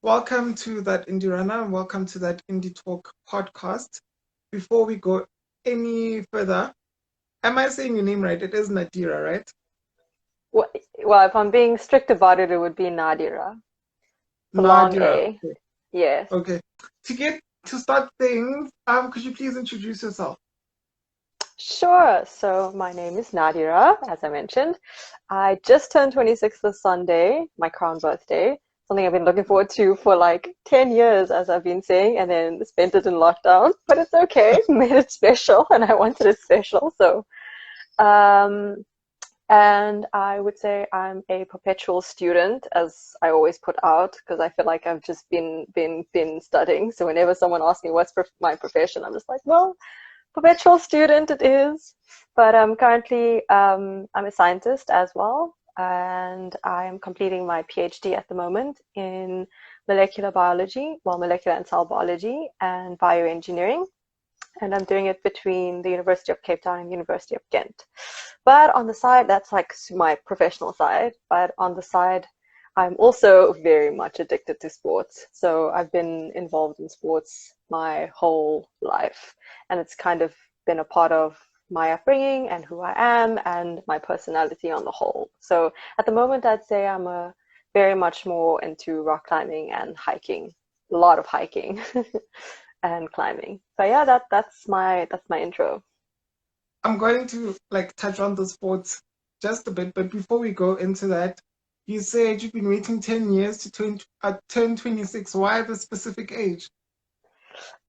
Welcome to that Indie Runner and welcome to that Indie Talk podcast. Before we go any further, am I saying your name right? It is Naadirah, right? Well, if I'm being strict about it, it would be Naadirah. The long Naadirah. A. Okay. Yes. Okay. To start things, could you please introduce yourself? Sure. So my name is Naadirah, as I mentioned. I just turned 26 this Sunday, my crown birthday. Something I've been looking forward to for like 10 years, as I've been saying, and then spent it in lockdown. But it's okay. Made it special, and I wanted it special. Um, And I would say I'm a perpetual student, as I always put out, because I feel like I've just been studying. So whenever someone asks me what's my profession, I'm just like, well, perpetual student it is. But currently I'm a scientist as well, and I'm completing my PhD at the moment in molecular biology, well, molecular and cell biology and bioengineering, and I'm doing it between the University of Cape Town and University of Ghent. But on the side, that's like my professional side. But on the side, I'm also very much addicted to sports. So I've been involved in sports my whole life, and it's kind of been a part of my upbringing and who I am and my personality on the whole. So at the moment, I'd say I'm a very much more into rock climbing and hiking, a lot of hiking. And climbing. So yeah, that's my intro. I'm going to touch on the sports just a bit, but before we go into that, you said you've been waiting 10 years to turn 26. Why the specific age?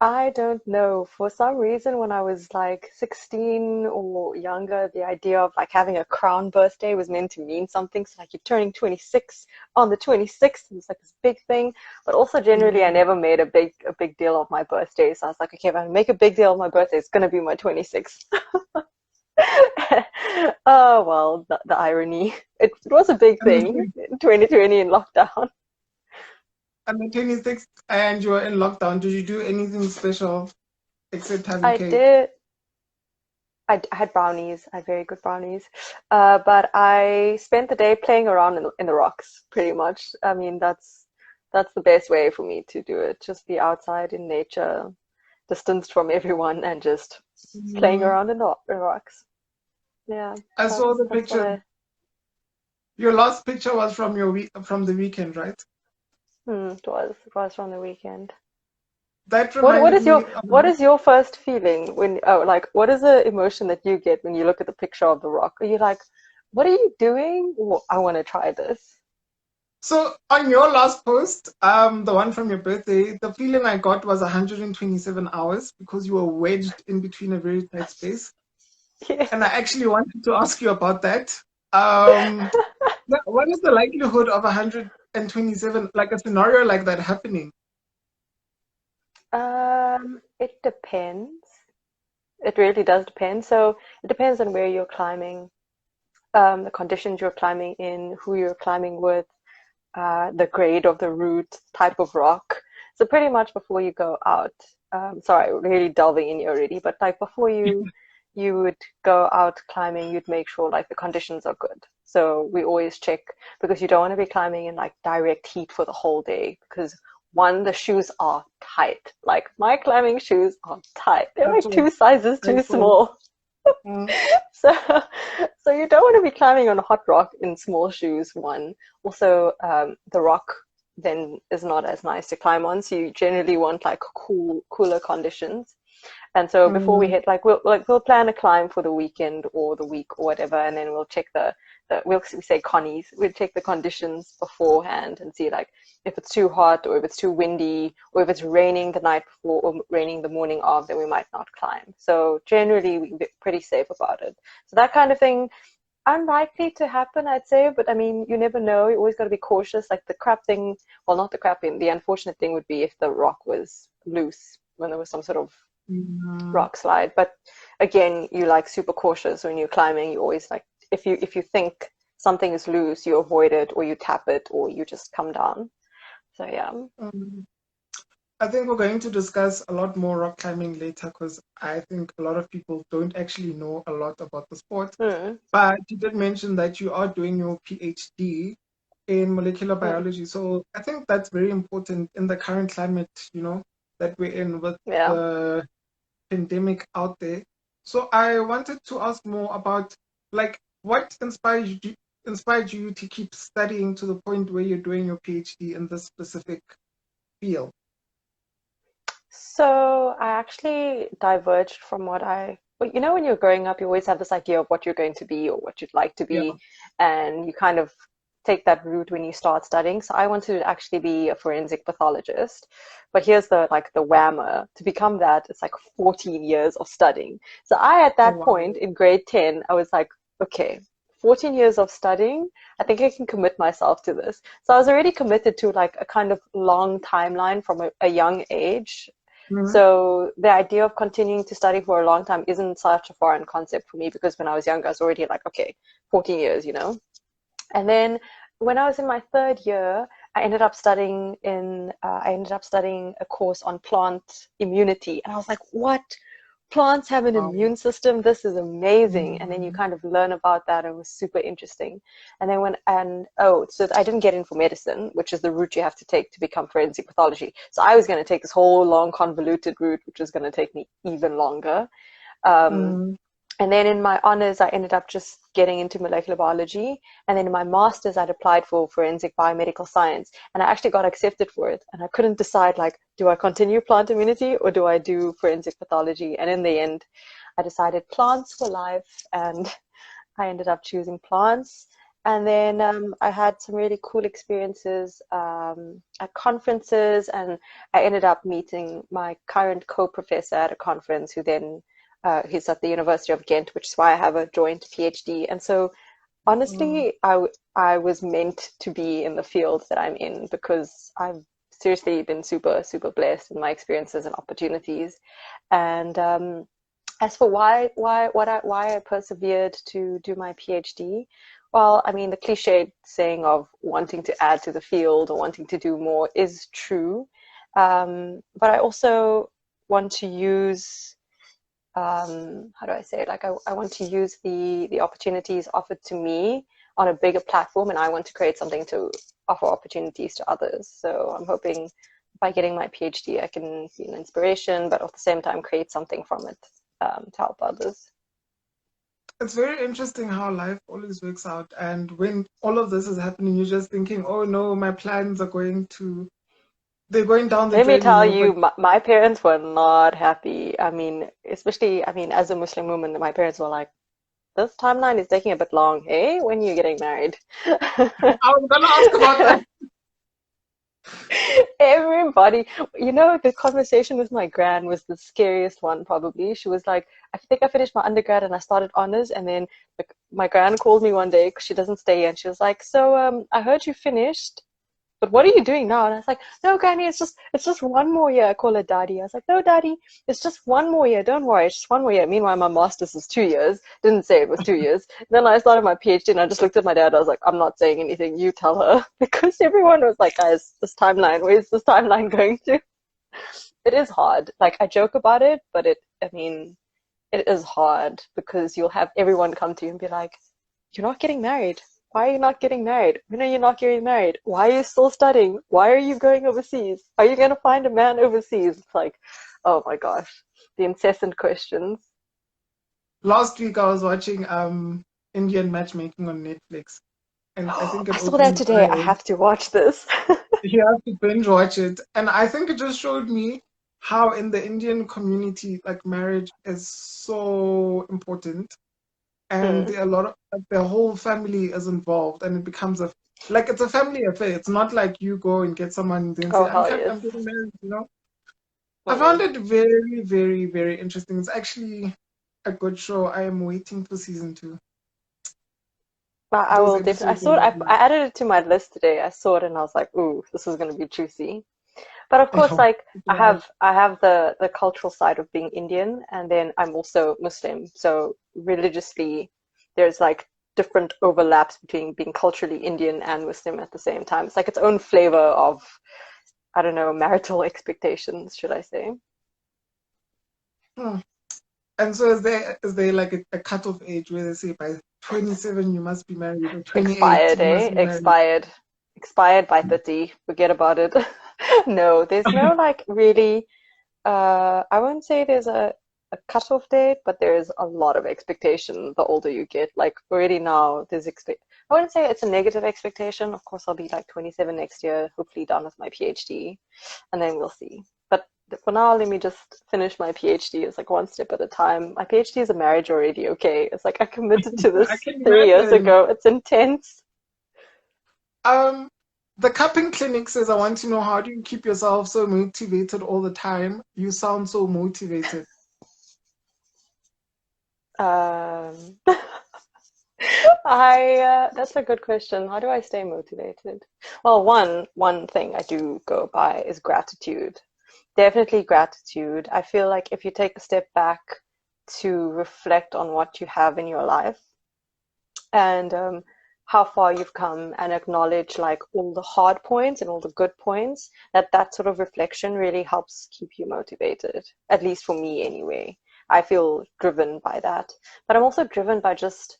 I don't know. For some reason, when I was like 16 or younger, the idea of like having a crown birthday was meant to mean something. So like you're turning 26 on the 26th, it's like this big thing. But also generally, I Mm, never made a big deal of my birthday. So I was like, okay, if I make a big deal of my birthday, it's gonna be my 26th. Oh well, the irony. It was a big And thing in 2020 in lockdown. the 26th, and you were in lockdown. Did you do anything special except having I cake? did. I had brownies. I had very good brownies. But I spent the day playing around in the rocks, pretty much. I mean, that's the best way for me to do it. Just be outside in nature, distanced from everyone, and just playing Mm, around in the rocks. Yeah, I saw the that's what picture. I. Your last picture was from the weekend, right? It was from the weekend. That What reminded is your me of what is your first feeling when like what is the emotion that you get when you look at the picture of the rock? Are you like, what are you doing? Or, I want to try this. so on your last post, the one from your birthday, the feeling I got was 127 hours because you were wedged in between a very tight space. Yeah. And I actually wanted to ask you about that. Um, what is the likelihood of 127, like a scenario like that happening? It depends. It really does depend. So it depends on where you're climbing, the conditions you're climbing in, who you're climbing with, the grade of the route, type of rock. So pretty much before you go out, sorry, really delving in here already, but like before you would go out climbing, you'd make sure like the conditions are good. So we always check because you don't want to be climbing in like direct heat for the whole day because one, the shoes are tight. Like my climbing shoes are tight. They're That's like what two sizes I too saw. small. Mm, So, so you don't want to be climbing on a hot rock in small shoes, one. Also, the rock then is not as nice to climb on, so you generally want like cooler conditions. And so before we mm, hit, like we'll plan a climb for the weekend or the week or whatever, and then we'll check we say connies. We'll check the conditions beforehand and see like if it's too hot or if it's too windy or if it's raining the night before or raining the morning of, then we might not climb. So generally we're pretty safe about it. So that kind of thing unlikely to happen, I'd say, but I mean, you never know. You always got to be cautious. Like the crap thing, well, not the crap thing, the unfortunate thing would be if the rock was loose when there was some sort of mm. rock slide. But again, you like super cautious when you're climbing. You always like if you think something is loose, you avoid it or you tap it or you just come down. So yeah. Mm. I think we're going to discuss a lot more rock climbing later because I think a lot of people don't actually know a lot about the sport. Hmm. But you did mention that you are doing your PhD. in molecular Mm. biology. So I think that's very important in the current climate, that we're in with Yeah. the pandemic out there. So I wanted to ask more about like what inspired you to keep studying to the point where you're doing your PhD in this specific field. So I actually diverged from well, when you're growing up, you always have this idea of what you're going to be or what you'd like to Yeah. be, and you kind of take that route when you start studying. So I wanted to actually be a forensic pathologist, but here's the whammer. To become that, it's like 14 years of studying. So at Oh that point wow. in grade 10, I was like, okay, 14 years of studying, I think I can commit myself to this. So I was already committed to like a kind of long timeline from a young age. Mhm. So the idea of continuing to study for a long time isn't such a foreign concept for me because when I was younger, I was already like, okay, 14 years. And then when I was in my third year, I ended up studying a course on plant immunity. And I was like, what? Plants have an Wow. immune system. This is amazing. And then you Mhm. kind of learn about that. It was super interesting. And then so I didn't get in for medicine, which is the route you have to take to become forensic pathology. So I was going to take this whole long convoluted route, which was going to take me even longer. Um, Mhm. and then in my honors, I ended up just getting into molecular biology. And then in my master's, I'd applied for forensic biomedical science. And I actually got accepted for it. And I couldn't decide, like, do I continue plant immunity or do I do forensic pathology? And in the end, I decided plants for life. And I ended up choosing plants. And then I had some really cool experiences at conferences, and I ended up meeting my current co-professor at a conference, who then he's at the University of Ghent, which is why I have a joint PhD. And so, Oh, honestly, I was meant to be in the field that I'm in because I've seriously been super, super blessed in my experiences and opportunities. And as for why I persevered to do my PhD, well, I mean, the cliche saying of wanting to add to the field or wanting to do more is true, but I also want to use how do I say it? Like I want to use the opportunities offered to me on a bigger platform, and I want to create something to offer opportunities to others. So I'm hoping by getting my PhD, I can be an inspiration, but at the same time create something from it to help others. it's very interesting how life always works out. And when all of this is happening, you're just thinking, oh no, my plans are they're going down the Let me drain, tell but you, my parents were not happy. I mean, especially, I mean, as a Muslim woman, my parents were like, this timeline is taking a bit long. Hey, when are you getting married? I was gonna ask about that. Everybody, the conversation with my gran was the scariest one, probably. She was like, I think I finished my undergrad and I started honors. And then like, my gran called me one day because she doesn't stay here. And she was like, so I heard you finished, but what are you doing now? And I was like, no, Granny, it's just one more year. I call her Daddy. I was like, no, Daddy, it's just one more year. Don't worry, it's just one more year. Meanwhile, my master's is 2 years. Didn't say it was 2 years. Then I started my PhD and I just looked at my dad. I was like, I'm not saying anything. You tell her. Because everyone was like, guys, this timeline, where's this timeline going to? It is hard. Like, I joke about it, but I mean, it is hard because you'll have everyone come to you and be like, you're not getting married. Why are you not getting married? When are you not getting married? Why are you still studying? Why are you going overseas? Are you going to find a man overseas? It's like, oh my gosh, the incessant questions. Last week I was watching Indian matchmaking on Netflix, and I think I it saw that opened today. I eyes. have to watch this. You have to binge watch it. And I think it just showed me how in the Indian community, like marriage is so important. And Hmm. there are a lot of like, the whole family is involved and it becomes it's a family affair. It's not like you go and get someone and then say, Oh, hell I'm yes. getting married. I found Hmm. it very, very, very interesting. It's actually a good show. I am waiting for season two. But I Those will definitely. I episodes saw are it. I lovely. added it to my list today. I saw it and I was like, "Ooh, this is going to be juicy." But of course, like I have the cultural side of being Indian, and then I'm also Muslim. So religiously, there's like different overlaps between being culturally Indian and Muslim at the same time. It's like its own flavor of, I don't know, marital expectations, should I say? Hmm. And so is there like a cutoff age where they say by 27 you must be married or 28 Expired, you must eh? be married? Expired. expired by 30, forget about it. No, there's no like really, I won't say there's a cutoff date, but there's a lot of expectation the older you get. Like already now, I wouldn't say it's a negative expectation. Of course, I'll be like 27 next year, hopefully done with my PhD, and then we'll see. But for now, let me just finish my PhD. It's like one step at a time. My PhD is a marriage already, okay? It's like I committed to I this can 3 years imagine. ago. It's intense. Um, the cupping clinic says, I want to know, how do you keep yourself so motivated all the time? You sound so motivated. Um, I that's a good question. How do I stay motivated? Well, one thing I do go by is gratitude. Definitely gratitude. I feel like if you take a step back to reflect on what you have in your life and how far you've come and acknowledge like all the hard points and all the good points, that sort of reflection really helps keep you motivated. At least for me anyway. I feel driven by that. But I'm also driven by just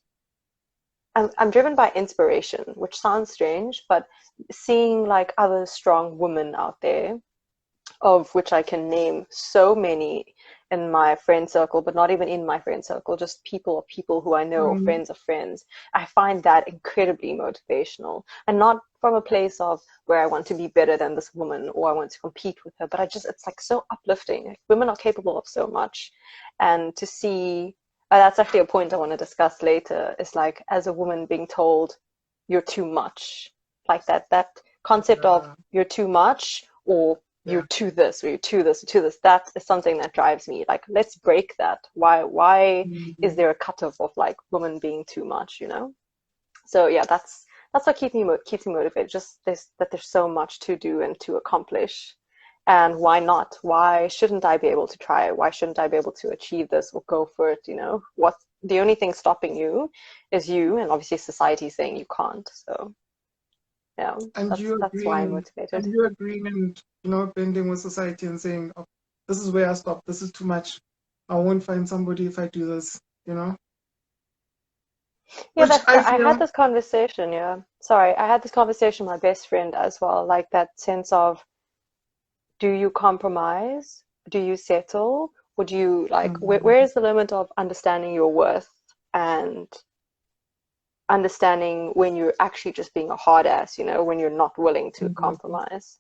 I'm driven by inspiration, which sounds strange, but seeing like other strong women out there, of which I can name so many in my friend circle, but not even in my friend circle, just people of people who I know, or Mm, friends of friends. I find that incredibly motivational, and not from a place of where I want to be better than this woman or I want to compete with her, but it's like so uplifting. Like, women are capable of so much. And to see, that's actually a point I want to discuss later, is like as a woman being told you're too much, like that concept of uh, you're too much, or you're yeah. to this or you're to this or to this. That is something that drives me. Like, let's break that. Why is Mm. there a cutoff of like women being too much, you know? So yeah, that's what keeps me motivated. Just there's so much to do and to accomplish. And why not? Why shouldn't I be able to try it? Why shouldn't I be able to achieve this or go for it? You know, what the only thing stopping you is you, and obviously society saying you can't. So yeah, And you that's why I'm agreeing, motivated. and you agreeing and, bending with society and saying, oh, this is where I stop. This is too much. I won't find somebody if I do this, Yeah, which I I had feel. this conversation, yeah. Sorry, I had this conversation with my best friend as well, like that sense of, do you compromise? Do you settle? Would you like where Mm, is the limit of understanding your worth and understanding when you're actually just being a hard ass, you know, when you're not willing to mm, compromise?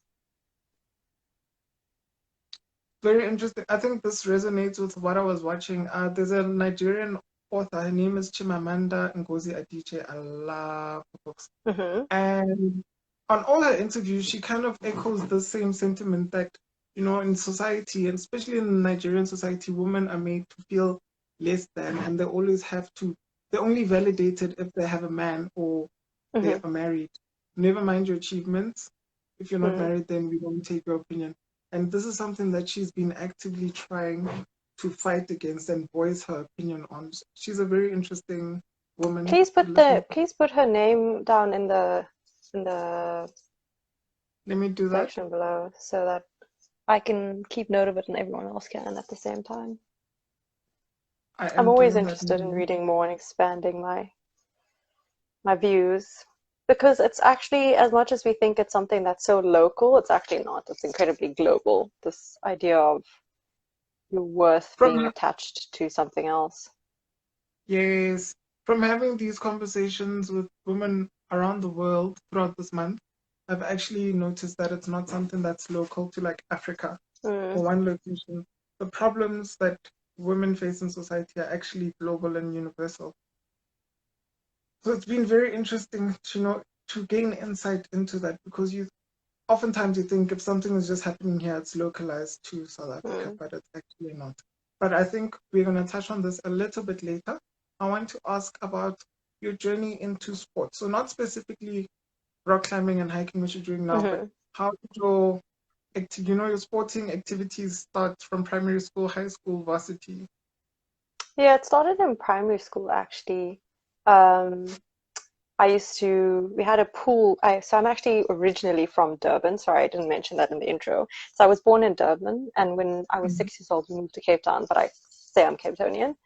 very interesting. I think this resonates with what I was watching. There's a Nigerian author. Her name is Chimamanda Ngozi Adichie. I love her books. Mm-hmm. And on all her interviews, she kind of echoes the same sentiment that, in society, and especially in Nigerian society, women are made to feel less than, and they're only validated if they have a man or they Mm-hmm. are married. Never mind your achievements. If you're not Mm. married, then we don't take your opinion. And this is something that she's been actively trying to fight against and voice her opinion on. She's a very interesting woman to listen to. Please put her name down in the Let me do that. section below so that I can keep note of it and everyone else can at the same time. I I'm am always doing that interested in now. reading more and expanding my views, because it's actually, as much as we think it's something that's so local, it's actually not. It's incredibly global. This idea of your worth being From attached to something else. Yes, from having these conversations with women around the world throughout this month, I've actually noticed that it's not something that's local to like Africa Mm, or one location. The problems that women face in society are actually global and universal. So it's been very interesting to to gain insight into that, because you oftentimes you think if something is just happening here, it's localized to South Africa, mm, but it's actually not. But I think we're going to touch on this a little bit later. I want to ask about your journey into sports. So not specifically rock climbing and hiking, which you're doing now, but mm-hmm. how did your sporting activities start from primary school, high school, varsity? Yeah, it started in primary school actually. Um, we had a pool. So I'm actually originally from Durban. Sorry, I didn't mention that in the intro. So I was born in Durban, and when I was Mhm. 6 years old, we moved to Cape Town, but I say I'm Cape Townian.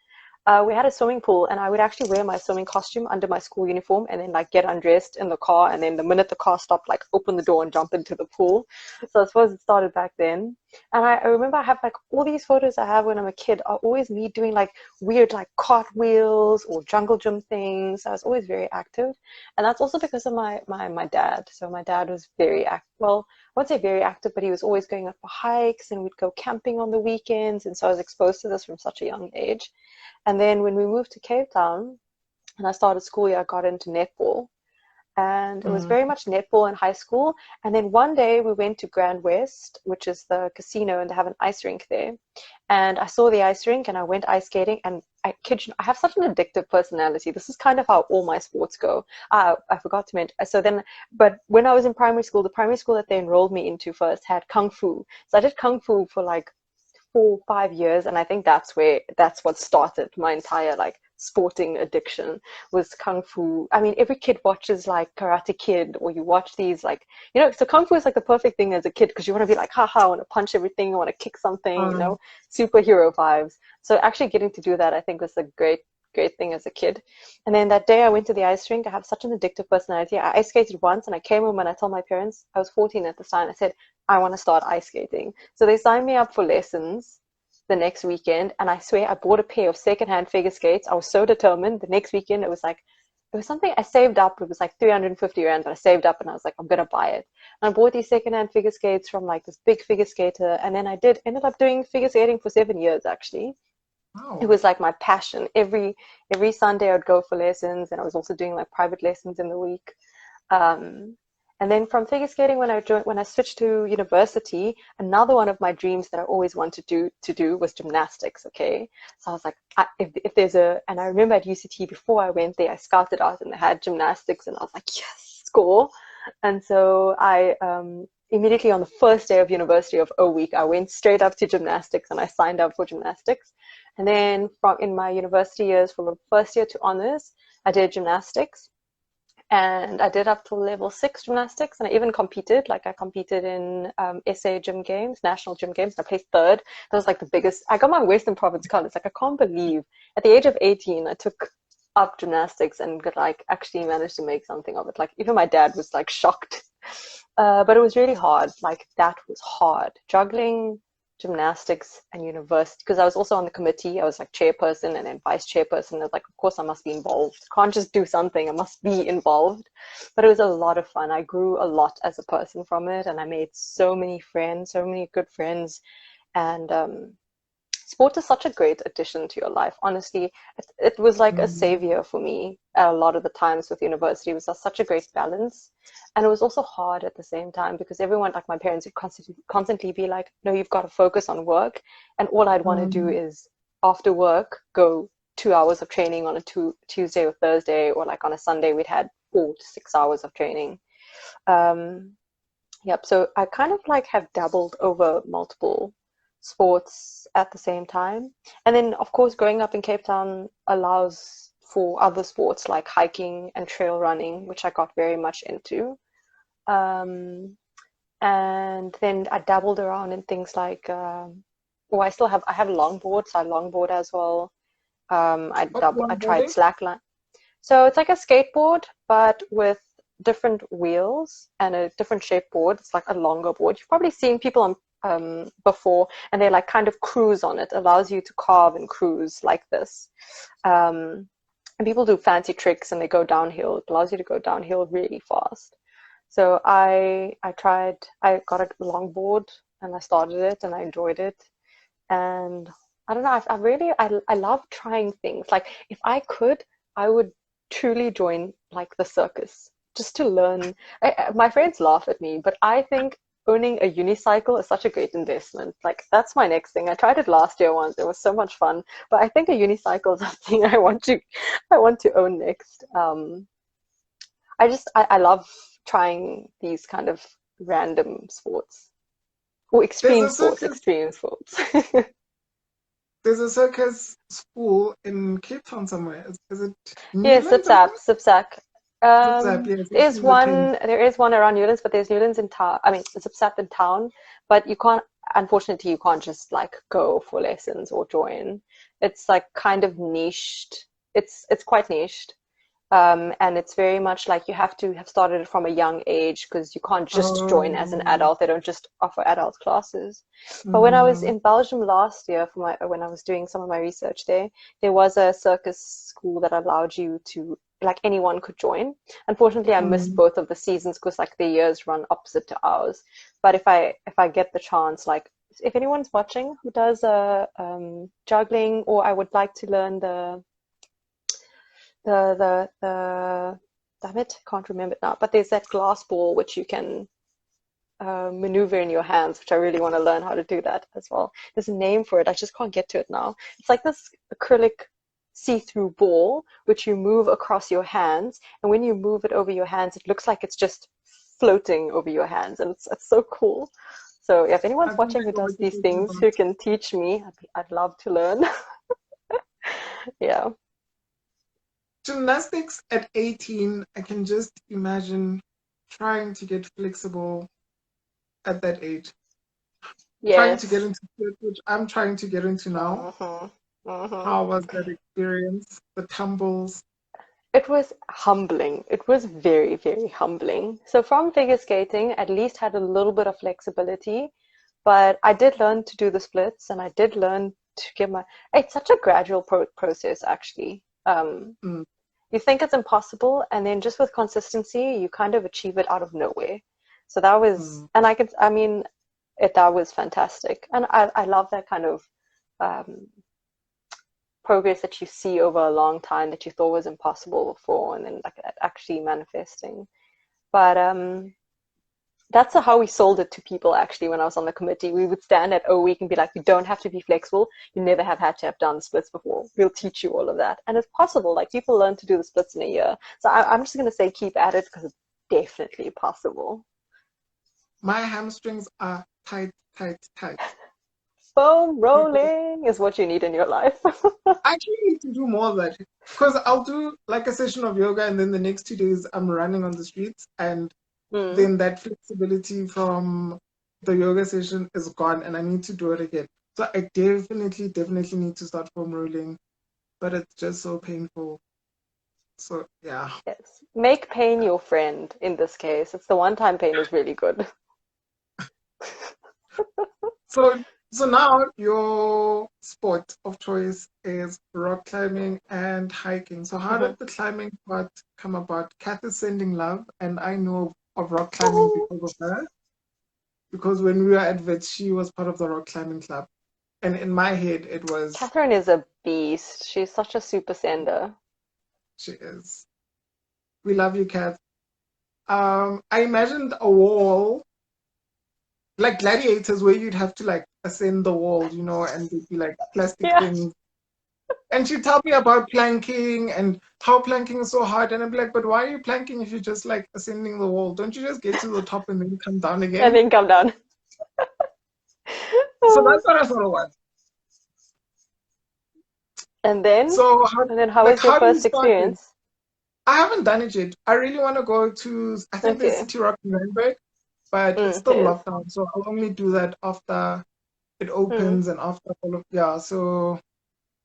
we had a swimming pool, and I would actually wear my swimming costume under my school uniform and then like get undressed in the car, and then the minute the car stopped, like open the door and jump into the pool. So I suppose it started back then. And I remember I have like all these photos I have when I'm a kid are always me doing like weird like cartwheels or jungle gym things. I was always very active. And that's also because of my dad. So my dad was very active. Well, I wouldn't say very active, but he was always going up for hikes, and we'd go camping on the weekends. And so I was exposed to this from such a young age. And then when we moved to Cape Town and I started school here, I got into netball. And it was Mm. very much netball in high school. And then one day we went to Grand West, which is the casino, and they have an ice rink there. And I saw the ice rink and I went ice skating. And I kid you, I have such an addictive personality. This is kind of how all my sports go. I forgot to mention. So then, but when I was in primary school, the primary school that they enrolled me into first had Kung Fu. So I did Kung Fu for like 4 5 years, and I think that's what started my entire like sporting addiction was kung fu. I mean, every kid watches like Karate Kid, or you watch these like, so kung fu is like the perfect thing as a kid because you want to be like, haha, I want to punch everything, I want to kick something, Um, superhero vibes. So actually getting to do that, I think, was a great thing as a kid. And then that day I went to the ice rink. I have such an addictive personality. I ice skated once, and I came home and I told my parents, I was 14 at the time, I said, I want to start ice skating. So they signed me up for lessons the next weekend, and I swear I bought a pair of secondhand figure skates. I was so determined. The next weekend, it was something I saved up. It was like 350 rand, but I saved up and I was like, I'm gonna buy it. And I bought these secondhand figure skates from like this big figure skater, and then ended up doing figure skating for 7 years actually. It wow. was like my passion. Every Sunday I'd go for lessons, and I was also doing like private lessons in the week. Um, and then from figure skating, when I switched to university, another one of my dreams that I always wanted to do was gymnastics. Okay, so I was like, if there's and I remember at UCT before I went there, I scouted out and they had gymnastics, and I was like, yes, score. And so I immediately on the first day of university of O week, I went straight up to gymnastics and I signed up for gymnastics. And then from in my university years, from the first year to honors, I did gymnastics, and I did up to level 6 gymnastics, and I even competed. Like I competed in SA gym games, national gym games, and I placed third. That was like the biggest. I got my Western Province colors. Like I can't believe at the age of 18, I took up gymnastics and got like actually managed to make something of it. Like even my dad was like shocked. But it was really hard. Like that was hard. Juggling gymnastics and university, because I was also on the committee. I was like chairperson and then vice chairperson. I was like, of course I must be involved. Can't just do something. I must be involved. But it was a lot of fun. I grew a lot as a person from it, and I made so many friends, so many good friends. And sport is such a great addition to your life. Honestly, it was like a Mm. savior for me a lot of the times with university. It was such a great balance. And it was also hard at the same time because everyone, like my parents, would constantly be like, no, you've got to focus on work. And all I'd want to do Mm. is after work, go 2 hours of training on a Tuesday or Thursday, or like on a Sunday, we'd had 4 to 6 hours of training. Um, Yep. So I kind of like have dabbled over multiple sports at the same time. And then, of course, growing up in Cape Town allows for other sports like hiking and trail running, which I got very much into. Um, and then I dabbled around in things like, oh, I have a longboard, so I longboard as well. What I tried longboarding? slackline. So it's like a skateboard, but with different wheels and a different shaped board. It's like a longer board. You've probably seen people on before, and they like kind of cruise on it. Allows you to carve and cruise like this. Um, and people do fancy tricks and they go downhill. It allows you to go downhill really fast. So I got a longboard and I started it and I enjoyed it. And I don't know, I love trying things. Like if I could, I would truly join like the circus just to learn. My friends laugh at me, but I think owning a unicycle is such a great investment. Like that's my next thing. I tried it last year once. It was so much fun, but I think a unicycle is something I want to own next. I love trying these kind of random sports or There's a circus. extreme sports. There's a circus school in Cape Town somewhere. Is it Yes, Newlands, I think? Sipsap. Zip-zap, yes, I've seen the trend. There is one around Newlands, but there's Newlands in town. I mean, Zip-zap in town, but you can't, unfortunately, you can't just like go for lessons or join. It's like kind of niched. It's quite niched. And it's very much like you have to have started it from a young age because you can't just join as an Oh, adult. They don't just offer adult classes. But when I was mm, in Belgium last year for when I was doing some of my research there was a circus school that allowed you to like anyone could join. Unfortunately, I missed mm, both of the seasons because like the years run opposite to ours. But if I get the chance, like if anyone's watching who does juggling, or I would like to learn the damn it, can't remember it now. But there's that glass ball which you can maneuver in your hands, which I really want to learn how to do that as well. There's a name for it. I just can't get to it now. It's like this acrylic see-through ball which you move across your hands, and when you move it over your hands, it looks like it's just floating over your hands, and it's so cool. So yeah, if I anyone's think watching I who know what does you're these talking things about. who can teach me, I'd love to learn. Yeah. Gymnastics at 18, I can just imagine trying to get flexible at that age. Trying to get Yes. into sport, which I'm trying to get into now. Hmm. Hmm. How was that experience? The tumbles. It was humbling. It was very, very humbling. So from figure skating, at least had a little bit of flexibility, but I did learn to do the splits, and I did learn to get my. It's such a gradual process, actually. Mm, You think it's impossible, and then just with consistency, you kind of achieve it out of nowhere. So that was, mm. and I mean, that was fantastic, and I love that kind of um, progress that you see over a long time that you thought was impossible before, and then like actually manifesting. But that's how we sold it to people. Actually, when I was on the committee, we would stand at O Week and be like, you don't have to be flexible, you never have had to have done the splits before, we'll teach you all of that, and it's possible. Like people learn to do the splits in a year. So I'm just going to say keep at it because it's definitely possible. My hamstrings are tight, tight, tight. Foam rolling is what you need in your life. I actually need to do more of that because I'll do like a session of yoga and then the next 2 days I'm running on the streets, and Mm. then that flexibility from the yoga session is gone and I need to do it again. So I definitely, definitely need to start foam rolling, but it's just so painful. So yeah. Yes, make pain your friend in this case. It's the one time pain is really good. So now your sport of choice is rock climbing and hiking. So how did Mhm. the climbing part come about? Kath is sending love, and I know of rock climbing because of her. Because when we were at Vets, she was part of the rock climbing club. And in my head, it was, Catherine is a beast. She's such a super sender. she is. We love you, Kath. I imagined a wall, like gladiators, where you'd have to like ascend the wall, and there'd be like plastic Yeah. things. And she'd tell me about planking and how planking is so hard. And I'd be like, but why are you planking if you're just like ascending the wall? Don't you just get to the top and then come down And again? then come down. So that's what I thought it was. And then, So how was your how do you first start it? experience? I haven't done it yet. I really want to go to, I think there's Okay. City Rock in Randburg, but it's still There is. locked down. So I'll only do that after it Mm. opens and after all of, yeah. So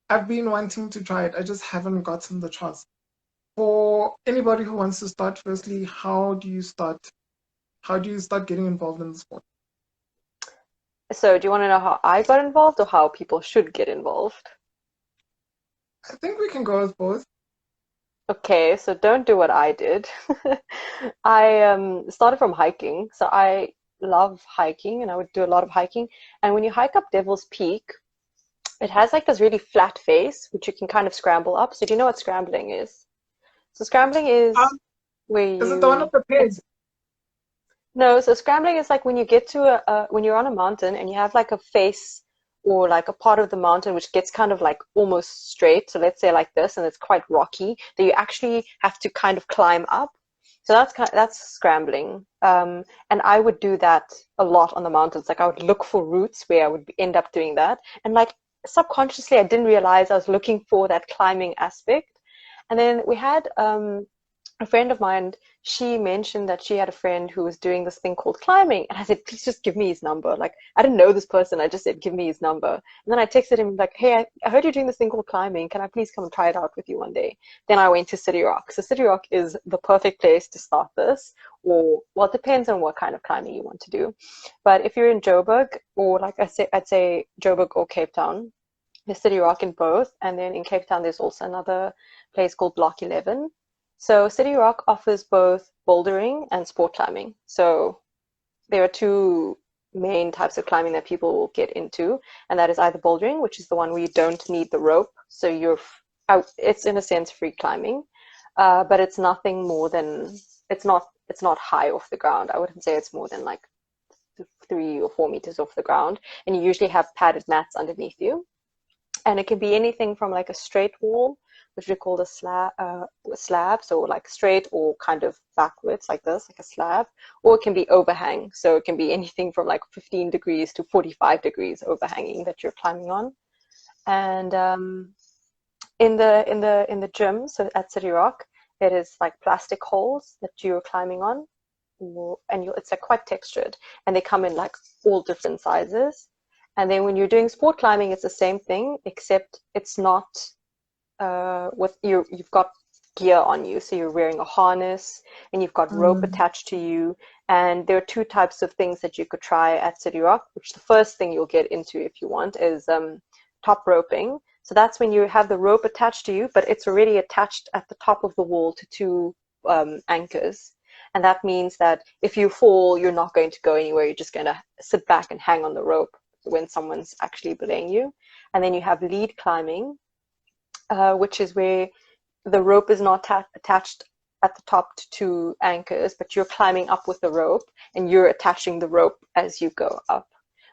I've been wanting to try it. I just haven't gotten the chance. For anybody who wants to start, firstly, how do you start? How do you start getting involved in the sport? So, do you want to know how I got involved or how people should get involved? I think we can go with both. Okay, so don't do what I did. I started from hiking. So I love hiking and I would do a lot of hiking. And when you hike up Devil's Peak, it has like this really flat face, which you can kind of scramble up. So do you know what scrambling is? So scrambling is Um, where is it the one of you, the pig? it's no, so scrambling is like when you get to when you're on a mountain and you have like a face or like a part of the mountain which gets kind of like almost straight. So let's say like this, and it's quite rocky, that you actually have to kind of climb up. So that's scrambling. And I would do that a lot on the mountains. Like I would look for routes where I would end up doing that. And like subconsciously, I didn't realize I was looking for that climbing aspect. And then we had a friend of mine, she mentioned that she had a friend who was doing this thing called climbing. And I said, please just give me his number. Like, I didn't know this person. I just said, give me his number. And then I texted him, like, hey, I heard you're doing this thing called climbing. Can I please come and try it out with you one day? Then I went to City Rock. So City Rock is the perfect place to start this. Or, well, it depends on what kind of climbing you want to do. But if you're in Joburg, or like I say, I'd say Joburg or Cape Town, there's City Rock in both. And then in Cape Town, there's also another place called Block 11. So City Rock offers both bouldering and sport climbing. So there are two main types of climbing that people will get into, and that is either bouldering, which is the one where you don't need the rope, so you're out. It's in a sense free climbing, but it's nothing more than it's not high off the ground. I wouldn't say it's more than like 3 or 4 meters off the ground, and you usually have padded mats underneath you. And it can be anything from like a straight wall, which we call a slab, so like straight or kind of backwards like this, like a slab, or it can be overhang. So it can be anything from like 15 degrees to 45 degrees overhanging that you're climbing on. And in the gym, so at City Rock, it is like plastic holes that you're climbing on, and it's like quite textured, and they come in like all different sizes. And then when you're doing sport climbing, it's the same thing, except it's not with you've got gear on you. So you're wearing a harness and you've got rope Mm. attached to you. And there are two types of things that you could try at City Rock, which the first thing you'll get into if you want is top roping. So that's when you have the rope attached to you, but it's already attached at the top of the wall to two anchors. And that means that if you fall, you're not going to go anywhere. You're just going to sit back and hang on the rope when someone's actually belaying you. And then you have lead climbing, which is where the rope is not attached at the top to two anchors, but you're climbing up with the rope and you're attaching the rope as you go up,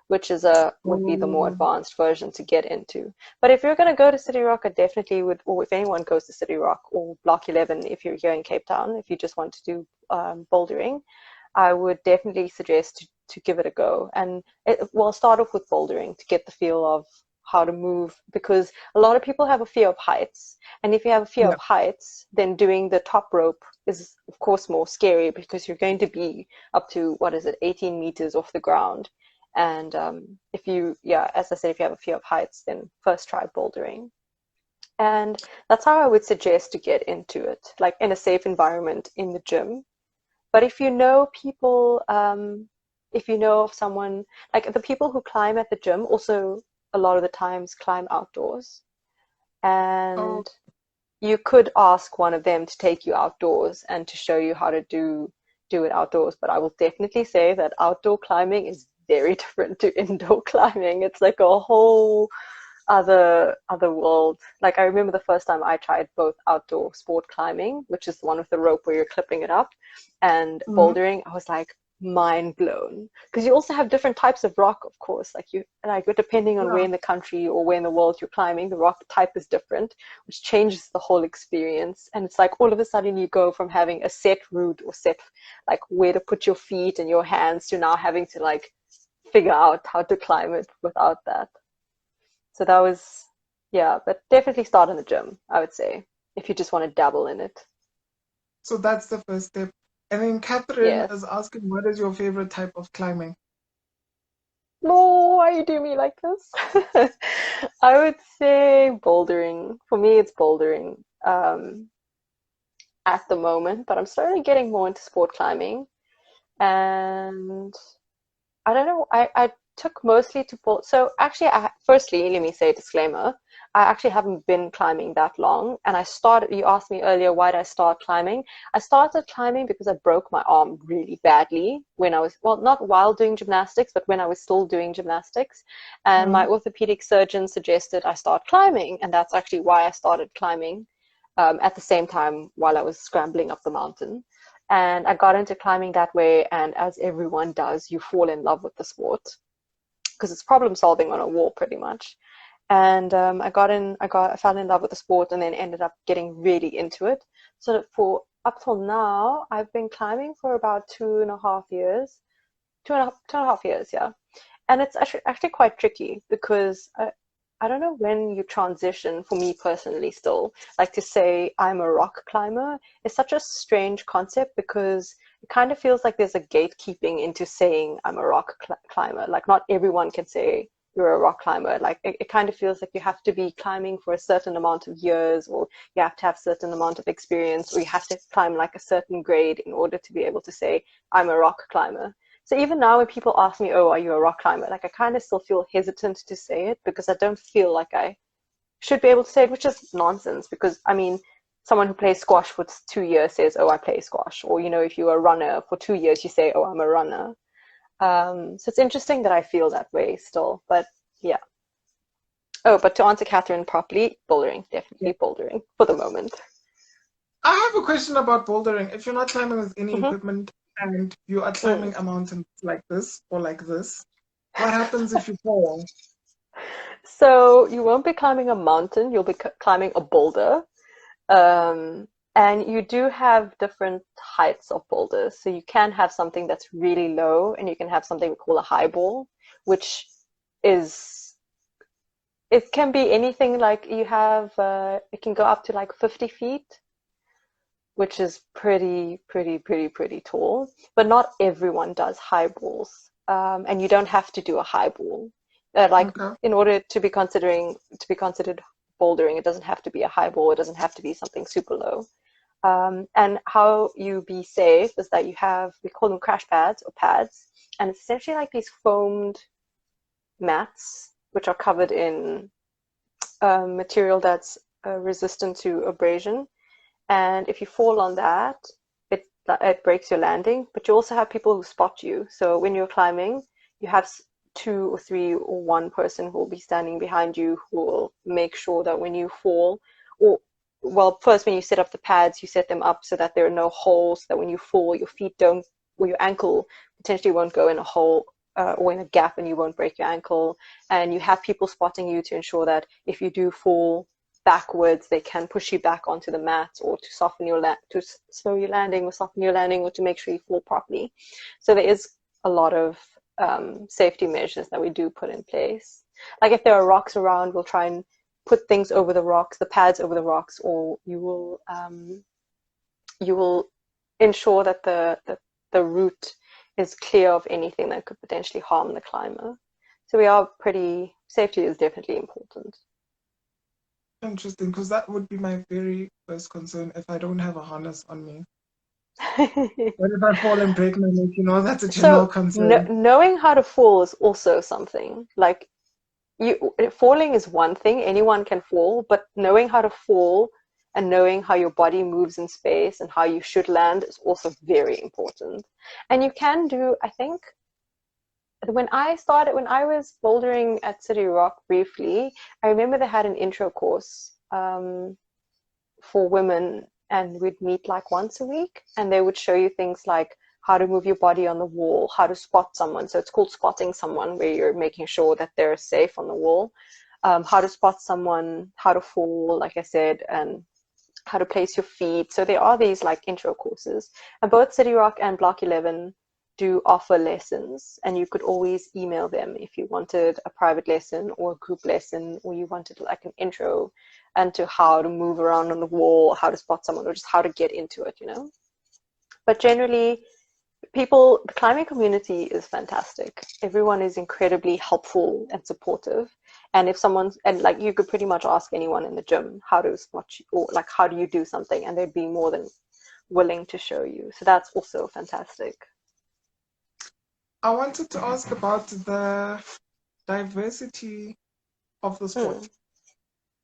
which is would be the more Oh, advanced version to get into. But if you're going to go to City Rock, I definitely would, or if anyone goes to City Rock or Block 11, if you're here in Cape Town, if you just want to do bouldering, I would definitely suggest to give it a go. And well, start off with bouldering to get the feel of how to move, because a lot of people have a fear of heights. And if you have a fear yeah. of heights, then doing the top rope is, of course, more scary because you're going to be up to, what is it, 18 meters off the ground. And if you, yeah, as I said, if you have a fear of heights, then first try bouldering. And that's how I would suggest to get into it, like in a safe environment in the gym. But if you know people, if you know of someone, like the people who climb at the gym also a lot of the times climb outdoors. Oh, And you could ask one of them to take you outdoors and to show you how to do it outdoors. But I will definitely say that outdoor climbing is very different to indoor climbing. It's like a whole other world. Like I remember the first time I tried both outdoor sport climbing, which is the one with the rope where you're clipping it up, and mm, bouldering. I was like mind blown because you also have different types of rock, of course. Like you, like depending on where yeah. in the country or where in the world you're climbing, the rock type is different, which changes the whole experience. And it's like all of a sudden you go from having a set route or set like where to put your feet and your hands to now having to like figure out how to climb it without that. So that was, yeah, but definitely start in the gym, I would say, if you just want to dabble in it. So that's the first step. And then Catherine is Yes. asking, what is your favorite type of climbing? No, why you do me like this? I would say bouldering. For me, it's bouldering at the moment, but I'm starting getting more into sport climbing. And I don't know. I took mostly to both. So actually, firstly, let me say disclaimer. I actually haven't been climbing that long, and I started. You asked me earlier why did I start climbing? I started climbing because I broke my arm really badly when I was, well, not while doing gymnastics, but when I was still doing gymnastics. And my Mm, orthopedic surgeon suggested I start climbing, and that's actually why I started climbing at the same time while I was scrambling up the mountain. And I got into climbing that way. And as everyone does, you fall in love with the sport because it's problem solving on a wall pretty much. And I fell in love with the sport and then ended up getting really into it. So for up till now, I've been climbing for about 2.5 years, 2.5 years, yeah. And it's actually quite tricky because I don't know when you transition, for me personally still, like to say I'm a rock climber is such a strange concept because it kind of feels like there's a gatekeeping into saying I'm a rock climber. Like not everyone can say you're a rock climber. Like it kind of feels like you have to be climbing for a certain amount of years, or you have to have certain amount of experience, or you have to climb like a certain grade in order to be able to say I'm a rock climber. So even now when people ask me, oh, are you a rock climber? Like I kind of still feel hesitant to say it because I don't feel like I should be able to say it, which is nonsense because I mean, someone who plays squash for 2 years says, oh, I play squash. Or, you know, if you're a runner for 2 years, you say, oh, I'm a runner. So it's interesting that I feel that way still, but yeah. Oh, but to answer Catherine properly, bouldering, Yeah. definitely bouldering for the moment. I have a question about bouldering. If you're not climbing with any Mm-hmm. equipment and you are Mm. climbing a mountain like this or like this, what happens if you fall? So you won't be climbing a mountain, you'll be climbing a boulder. Um, and you do have different heights of boulders. So you can have something that's really low, and you can have something we call a high ball, which is, it can be anything like you have, it can go up to like 50 feet, which is pretty tall. But not everyone does high balls. And you don't have to do a high ball. Like Okay. in order to be considered bouldering, it doesn't have to be a high ball. It doesn't have to be something super low. And how you be safe is that you have, we call them crash pads or pads, and it's essentially like these foamed mats which are covered in material that's resistant to abrasion. And if you fall on that, it breaks your landing. But you also have people who spot you. So when you're climbing, you have two or three or one person who will be standing behind you who will make sure that when you fall, or well, first when you set up the pads, you set them up so that there are no holes, so that when you fall, your feet don't, or your ankle potentially won't go in a hole or in a gap and you won't break your ankle. And you have people spotting you to ensure that if you do fall backwards, they can push you back onto the mat, or to soften your to slow your landing, or soften your landing, or to make sure you fall properly. So there is a lot of safety measures that we do put in place. Like if there are rocks around, we'll try and put things over the rocks, the pads over the rocks, or you will ensure that the route is clear of anything that could potentially harm the climber. So we are pretty, safety is definitely important. Interesting, because that would be my very first concern if I don't have a harness on me. What if I fall and break my neck? You know, that's a general So concern. knowing how to fall is also something. Like you, falling is one thing, anyone can fall, but knowing how to fall and knowing how your body moves in space and how you should land is also very important. And you can do, I think, when I was bouldering at City Rock briefly, I remember they had an intro course for women, and we'd meet like once a week, and they would show you things like how to move your body on the wall, how to spot someone. So it's called spotting someone, where you're making sure that they're safe on the wall. How to spot someone, how to fall, like I said, and how to place your feet. So there are these like intro courses, and both City Rock and Block 11 do offer lessons, and you could always email them if you wanted a private lesson or a group lesson, or you wanted like an intro into how to move around on the wall, how to spot someone, or just how to get into it, you know. But generally, the climbing community is fantastic. Everyone is incredibly helpful and supportive. And if someone's, and like you could pretty much ask anyone in the gym how to spot you, or like how do you do something, and they'd be more than willing to show you. So that's also fantastic. I wanted to ask about the diversity of the sport. Mm.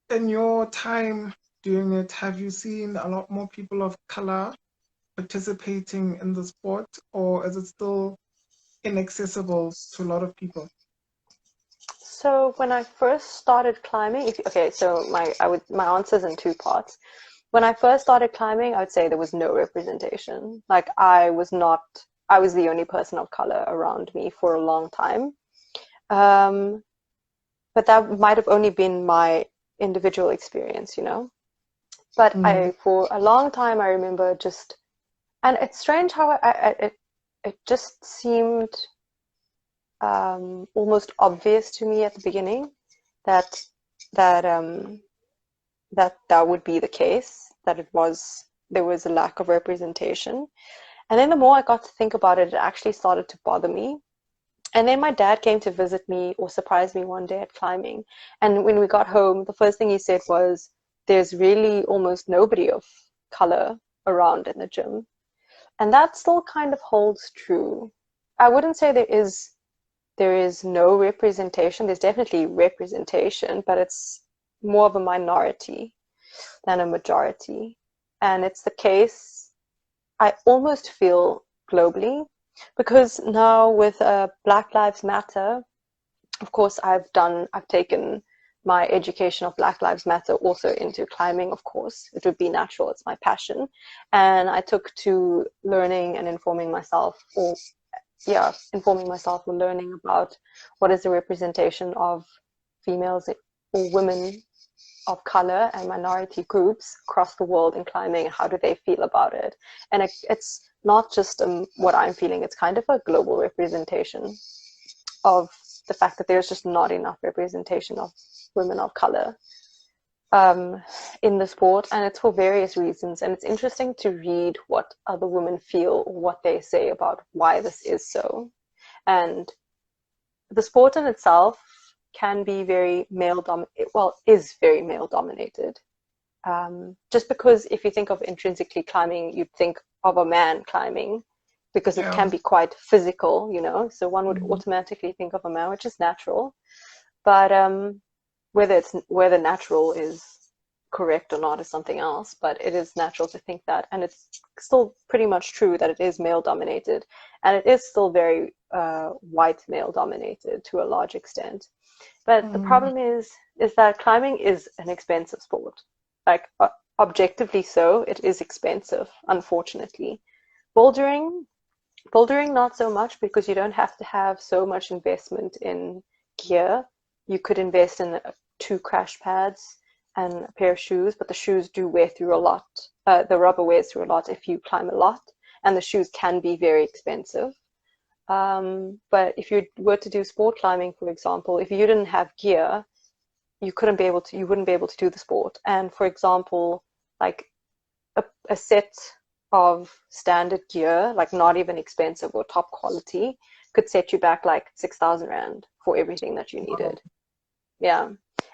In your time doing it, have you seen a lot more people of color participating in the sport, or is it still inaccessible to a lot of people? So when I first started climbing, okay, so my answer's in two parts. When I first started climbing, I would say there was no representation. Like I was the only person of color around me for a long time. Um, but that might have only been my individual experience, you know. But Mm. for a long time, I remember just, and it's strange how it just seemed almost obvious to me at the beginning that that that would be the case, that there was a lack of representation. And then the more I got to think about it, it actually started to bother me. And then my dad came to visit me or surprise me one day at climbing. And when we got home, the first thing he said was, there's really almost nobody of color around in the gym. And that still kind of holds true. I wouldn't say there is no representation. There's definitely representation, but it's more of a minority than a majority. And it's the case, I almost feel, globally, because now with Black Lives Matter, of course, I've taken my education of Black Lives Matter also into climbing, of course. It would be natural, it's my passion. And I took to learning and informing myself, or informing myself and learning about what is the representation of females or women of color and minority groups across the world in climbing. How do they feel about it? And it's not just what I'm feeling, it's kind of a global representation of the fact that there's just not enough representation of women of color in the sport, and it's for various reasons. And it's interesting to read what other women feel or what they say about why this is so. And the sport in itself can be very is very male dominated. Just because if you think of intrinsically climbing, you'd think of a man climbing because it Yeah. can be quite physical, so one would automatically think of a man, which is natural. But whether natural is correct or not is something else, but it is natural to think that. And it's still pretty much true that it is male dominated, and it is still very white male dominated to a large extent. But the problem is that climbing is an expensive sport. Like objectively so, it is expensive, unfortunately. Bouldering, bouldering not so much, because you don't have to have so much investment in gear. You could invest in 2 crash pads and a pair of shoes, but the shoes do wear through a lot. The rubber wears through a lot if you climb a lot, and the shoes can be very expensive. But if you were to do sport climbing, for example, if you didn't have gear, you wouldn't be able to do the sport. And for example, like a set of standard gear, like not even expensive or top quality, could set you back like 6,000 Rand for everything that you needed. Yeah.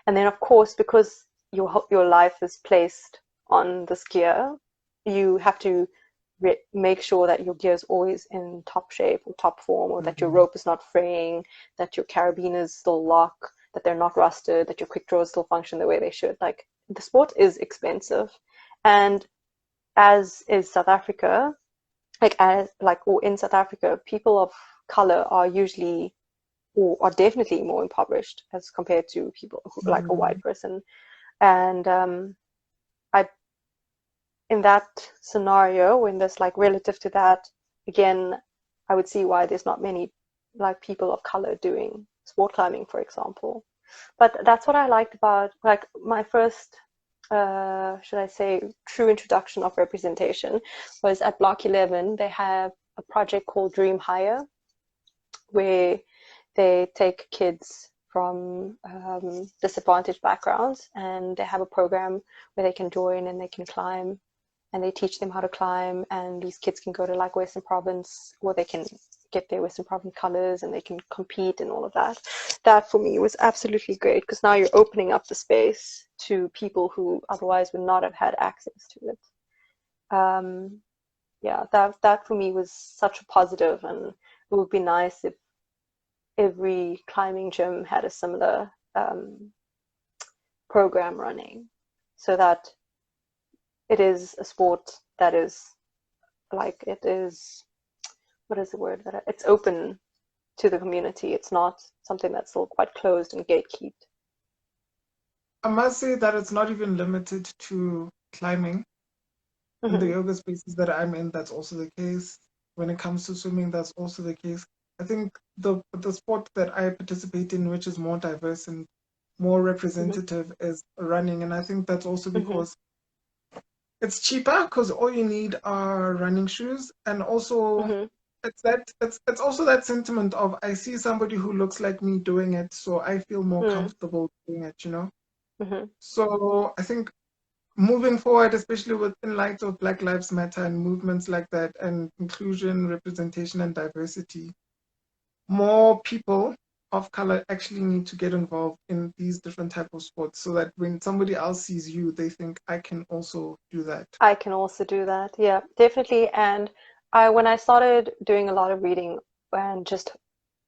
And then of course, because your life is placed on this gear, you have to make sure that your gear is always in top shape or top form, or that your rope is not fraying, that your carabiners still lock, that they're not rusted, that your quick draws still function the way they should. Like, the sport is expensive. And as is South Africa, or in South Africa, people of color are usually, or are definitely, more impoverished as compared to people who, like a white person. And I in that scenario, when there's like, relative to that, again, I would see why there's not many like people of color doing sport climbing, for example. But that's what I liked about, like, my first should I say, true introduction of representation was at Block 11. They have a project called Dream Higher, where they take kids from disadvantaged backgrounds, and they have a program where they can join and they can climb, and they teach them how to climb. And these kids can go to like Western Province, or they can get their Western Province colors, and they can compete and all of that. That for me was absolutely great, because now you're opening up the space to people who otherwise would not have had access to it. Yeah, that for me was such a positive, and it would be nice if every climbing gym had a similar program running, so that it is a sport that is like, it is, what is the word, that it's open to the community. It's not something that's still quite closed and gatekept. I must say that it's not even limited to climbing. In the yoga spaces that I'm in, that's also the case. When it comes to swimming, that's also the case. I think the sport that I participate in, which is more diverse and more representative, is running. And I think that's also because it's cheaper, because all you need are running shoes. And also it's also that sentiment of, I see somebody who looks like me doing it, so I feel more comfortable doing it, you know? Hmm. So I think moving forward, especially in light of Black Lives Matter and movements like that, and inclusion, representation, and diversity, more people of color actually need to get involved in these different type of sports so that when somebody else sees you, they think I can also do that. I can also do that. Yeah, definitely. And when I started doing a lot of reading and just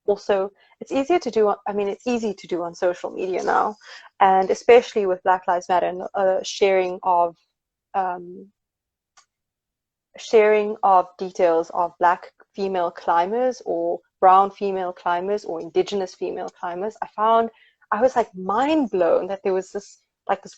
also, it's easier to do. I mean, it's easy to do on social media now, and especially with Black Lives Matter and um, sharing of details of Black female climbers or brown female climbers or indigenous female climbers. I was like mind blown that there was this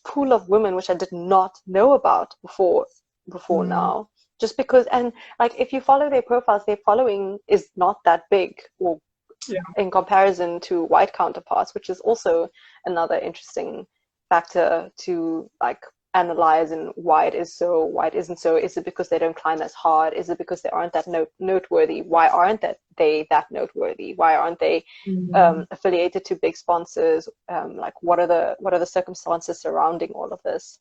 pool of women which I did not know about before Mm, now. Just because, and like if you follow their profiles, their following is not that big or yeah. in comparison to white counterparts, which is also another interesting factor to like analyze and why it is so, why it isn't so. Is it because they don't climb as hard? Is it because they aren't that noteworthy? Why aren't they that noteworthy? Why aren't they Mm, affiliated to big sponsors? Like what are the circumstances surrounding all of this?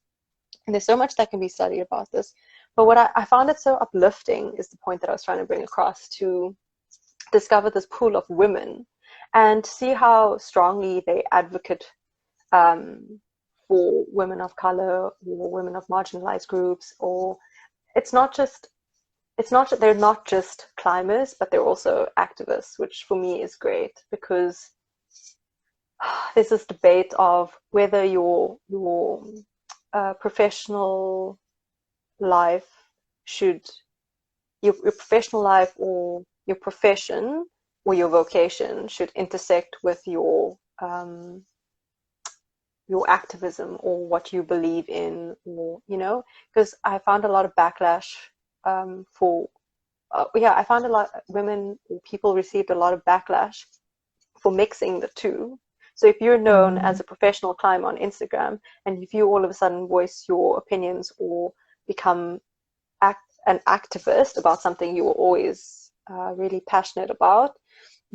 And there's so much that can be studied about this. But what I found it so uplifting is the point that I was trying to bring across to discover this pool of women and see how strongly they advocate um, for women of color or women of marginalized groups. Or it's not just they're not just climbers, but they're also activists, which for me is great because there's this debate of whether your professional life should your professional life or your profession or your vocation should intersect with your activism or what you believe in, or because I found a lot of backlash for yeah, I found a lot women or people received a lot of backlash for mixing the two. So if you're known mm, as a professional climber on Instagram, and if you all of a sudden voice your opinions or become an activist about something you were always really passionate about,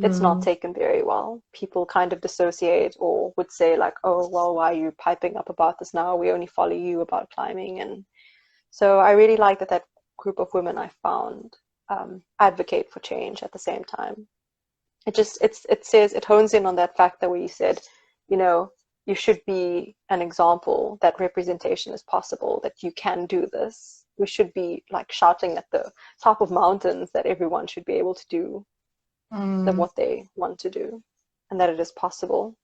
it's not mm, taken very well. People kind of dissociate or would say like, "Oh, well, why are you piping up about this now? We only follow you about climbing." And so I really like that group of women I found advocate for change at the same time. It hones in on that fact that where you said, you know, you should be an example that representation is possible, that you can do this. We should be like shouting at the top of mountains that everyone should be able to do mm. what they want to do and that it is possible.